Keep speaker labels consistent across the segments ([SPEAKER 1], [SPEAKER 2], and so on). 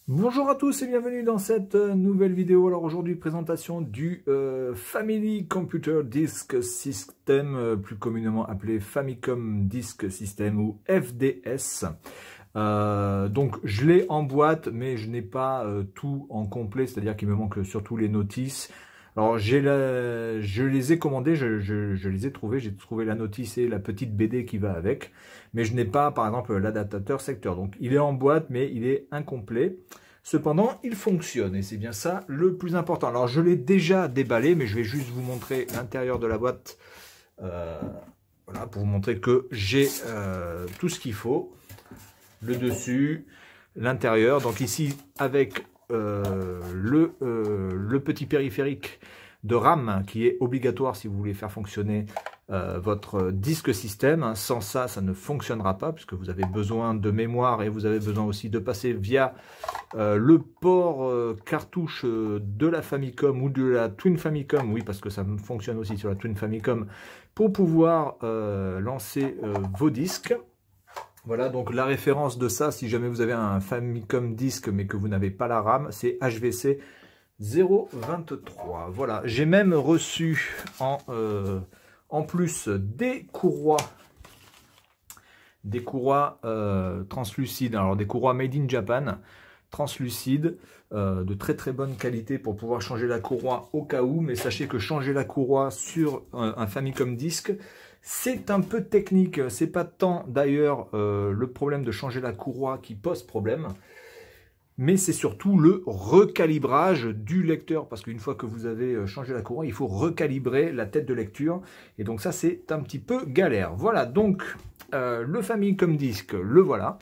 [SPEAKER 1] Bonjour à tous et bienvenue dans cette nouvelle vidéo. Alors aujourd'hui, présentation du Family Computer Disk System, plus communément appelé Famicom Disk System ou FDS. Donc je l'ai en boîte, mais je n'ai pas tout en complet, c'est-à-dire qu'il me manque surtout les notices. Alors je les ai commandés, je les ai trouvés, j'ai trouvé la notice et la petite BD qui va avec, mais je n'ai pas par exemple l'adaptateur secteur. Donc il est en boîte, mais il est incomplet. Cependant, il fonctionne et c'est bien ça le plus important. Alors je l'ai déjà déballé, mais je vais juste vous montrer l'intérieur de la boîte, voilà, pour vous montrer que j'ai tout ce qu'il faut. Le dessus, l'intérieur. Donc ici avec le petit périphérique de RAM qui est obligatoire si vous voulez faire fonctionner votre disque système. Sans ça, ça ne fonctionnera pas puisque vous avez besoin de mémoire et vous avez besoin aussi de passer via le port cartouche de la Famicom ou de la Twin Famicom, oui parce que ça fonctionne aussi sur la Twin Famicom, pour pouvoir lancer vos disques. Voilà, donc la référence de ça, si jamais vous avez un Famicom Disk mais que vous n'avez pas la RAM, c'est HVC 023. Voilà, j'ai même reçu en plus des courroies translucides, alors des courroies made in Japan, translucides, de très bonne qualité pour pouvoir changer la courroie au cas où, mais sachez que changer la courroie sur un Famicom Disk, c'est un peu technique. C'est pas tant d'ailleurs le problème de changer la courroie qui pose problème, mais c'est surtout le recalibrage du lecteur, parce qu'une fois que vous avez changé la courroie, il faut recalibrer la tête de lecture, et donc ça c'est un petit peu galère. Voilà, donc le Famicom Disk, le voilà,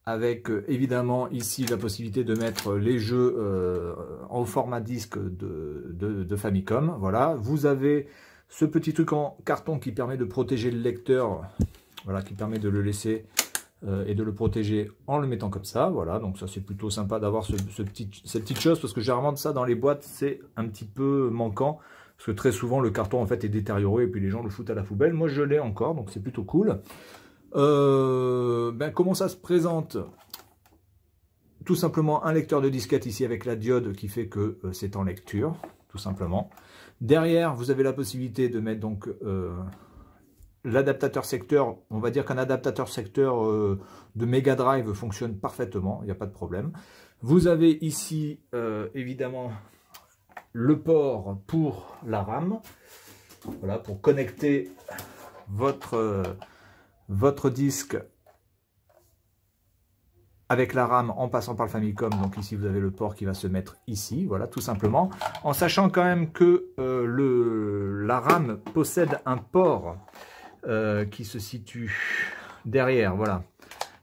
[SPEAKER 1] avec évidemment ici la possibilité de mettre les jeux en format disque de Famicom. Voilà, vous avez ce petit truc en carton qui permet de protéger le lecteur, voilà, qui permet de le laisser et de le protéger en le mettant comme ça. Voilà, donc ça c'est plutôt sympa d'avoir cette petite chose, parce que généralement ça dans les boîtes c'est un petit peu manquant, parce que très souvent le carton en fait est détérioré et puis les gens le foutent à la poubelle. Moi je l'ai encore, donc c'est plutôt cool. Comment ça se présente? Tout simplement un lecteur de disquette ici avec la diode qui fait que c'est en lecture, tout simplement. Derrière, vous avez la possibilité de mettre donc l'adaptateur secteur. On va dire qu'un adaptateur secteur de Mega Drive fonctionne parfaitement, il n'y a pas de problème. Vous avez ici évidemment le port pour la RAM, voilà, pour connecter votre disque avec la RAM en passant par le Famicom. Donc ici vous avez le port qui va se mettre ici, voilà, tout simplement, en sachant quand même que la RAM possède un port qui se situe derrière. Voilà,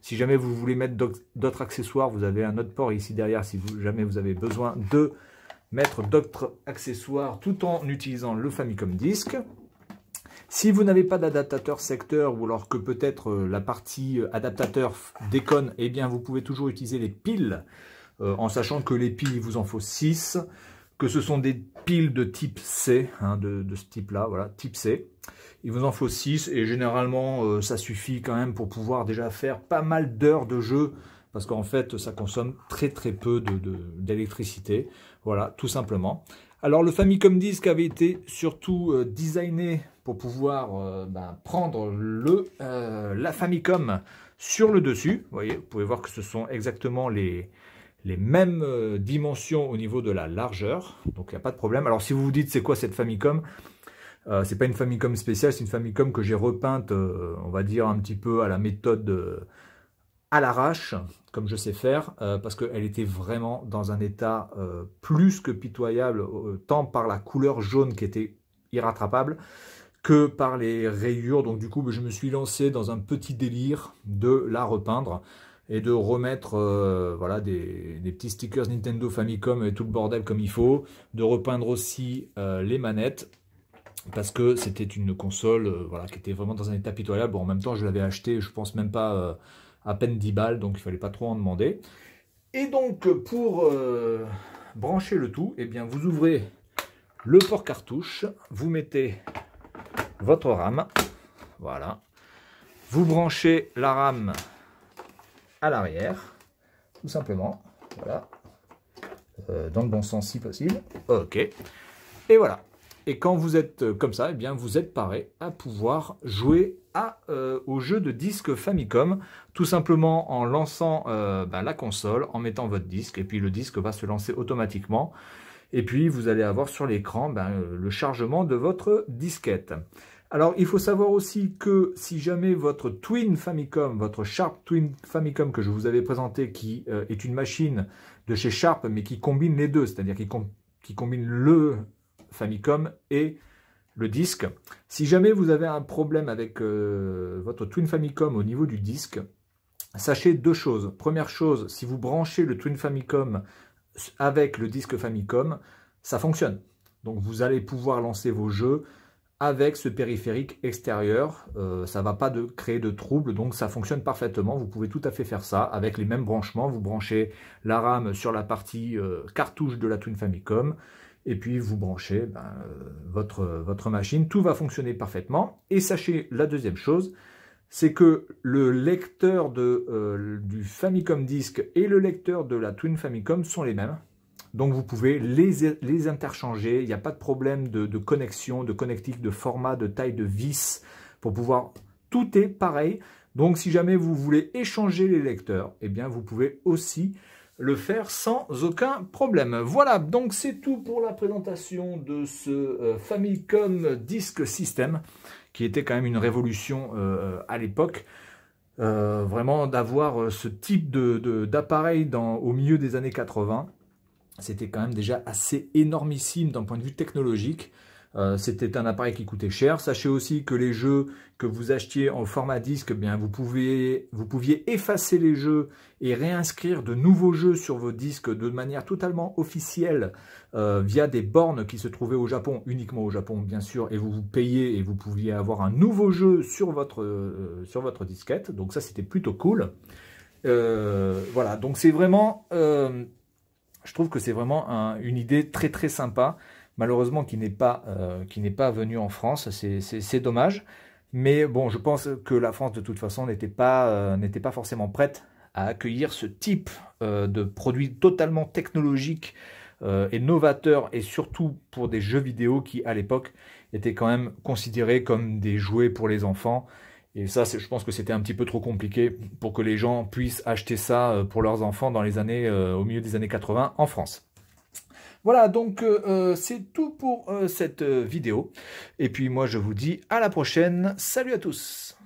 [SPEAKER 1] si jamais vous voulez mettre d'autres accessoires, vous avez un autre port ici derrière, si jamais vous avez besoin de mettre d'autres accessoires tout en utilisant le Famicom Disk. Si vous n'avez pas d'adaptateur secteur, ou alors que peut-être la partie adaptateur déconne, eh bien vous pouvez toujours utiliser les piles, en sachant que les piles, il vous en faut 6, que ce sont des piles de type C, hein, de ce type-là, voilà, type C. Il vous en faut 6, et généralement ça suffit quand même pour pouvoir déjà faire pas mal d'heures de jeu, parce qu'en fait ça consomme très peu d'électricité, voilà, tout simplement. Alors le Famicom Disk avait été surtout designé pour pouvoir prendre la Famicom sur le dessus. Vous voyez, vous pouvez voir que ce sont exactement les mêmes dimensions au niveau de la largeur, donc il n'y a pas de problème. Alors si vous vous dites c'est quoi cette Famicom, c'est pas une Famicom spéciale, c'est une Famicom que j'ai repeinte, on va dire un petit peu à la méthode à l'arrache, comme je sais faire, parce qu'elle était vraiment dans un état plus que pitoyable, tant par la couleur jaune qui était irrattrapable, que par les rayures. Donc du coup, je me suis lancé dans un petit délire de la repeindre et de remettre voilà, des petits stickers Nintendo Famicom et tout le bordel comme il faut, de repeindre aussi les manettes, parce que c'était une console voilà, qui était vraiment dans un état pitoyable. Bon, en même temps, je l'avais acheté, je pense même pas à peine 10 balles, donc il fallait pas trop en demander. Et donc pour brancher le tout, eh bien vous ouvrez le port cartouche, vous mettez votre RAM, voilà, vous branchez la RAM à l'arrière, tout simplement. Voilà. Dans le bon sens si possible. Ok. Et voilà. Et quand vous êtes comme ça, eh bien, vous êtes paré à pouvoir jouer au jeu de disque Famicom, tout simplement en lançant la console, en mettant votre disque, et puis le disque va se lancer automatiquement. Et puis, vous allez avoir sur l'écran le chargement de votre disquette. Alors, il faut savoir aussi que si jamais votre Twin Famicom, votre Sharp Twin Famicom que je vous avais présenté, qui est une machine de chez Sharp, mais qui combine les deux, c'est-à-dire qui combine le Famicom et le disque. Si jamais vous avez un problème avec votre Twin Famicom au niveau du disque, sachez deux choses. Première chose, si vous branchez le Twin Famicom avec le disque Famicom, ça fonctionne. Donc vous allez pouvoir lancer vos jeux avec ce périphérique extérieur. Ça ne va pas créer de troubles, donc ça fonctionne parfaitement. Vous pouvez tout à fait faire ça avec les mêmes branchements. Vous branchez la RAM sur la partie cartouche de la Twin Famicom, et puis vous branchez votre machine. Tout va fonctionner parfaitement. Et sachez la deuxième chose, c'est que le lecteur du Famicom Disk et le lecteur de la Twin Famicom sont les mêmes. Donc vous pouvez les interchanger. Il n'y a pas de problème de connexion, de connectique, de format, de taille de vis pour pouvoir... Tout est pareil. Donc si jamais vous voulez échanger les lecteurs, eh bien vous pouvez aussi le faire sans aucun problème. Voilà, donc c'est tout pour la présentation de ce Famicom Disk System, qui était quand même une révolution à l'époque. Vraiment d'avoir ce type d'appareil au milieu des années 80, c'était quand même déjà assez énormissime d'un point de vue technologique. C'était un appareil qui coûtait cher. Sachez aussi que les jeux que vous achetiez en format disque, eh bien vous pouviez effacer les jeux et réinscrire de nouveaux jeux sur vos disques de manière totalement officielle via des bornes qui se trouvaient au Japon, uniquement au Japon bien sûr, et vous payez et vous pouviez avoir un nouveau jeu sur votre disquette. Donc ça c'était plutôt cool. Voilà, donc c'est vraiment, je trouve que c'est vraiment une idée très très sympa. Malheureusement qui n'est pas venu en France, c'est dommage. Mais bon, je pense que la France de toute façon n'était pas forcément prête à accueillir ce type de produit totalement technologique et novateur, et surtout pour des jeux vidéo qui à l'époque étaient quand même considérés comme des jouets pour les enfants. Et ça, je pense que c'était un petit peu trop compliqué pour que les gens puissent acheter ça pour leurs enfants dans les années, au milieu des années 80 en France. Voilà, donc c'est tout pour cette vidéo. Et puis moi, je vous dis à la prochaine. Salut à tous!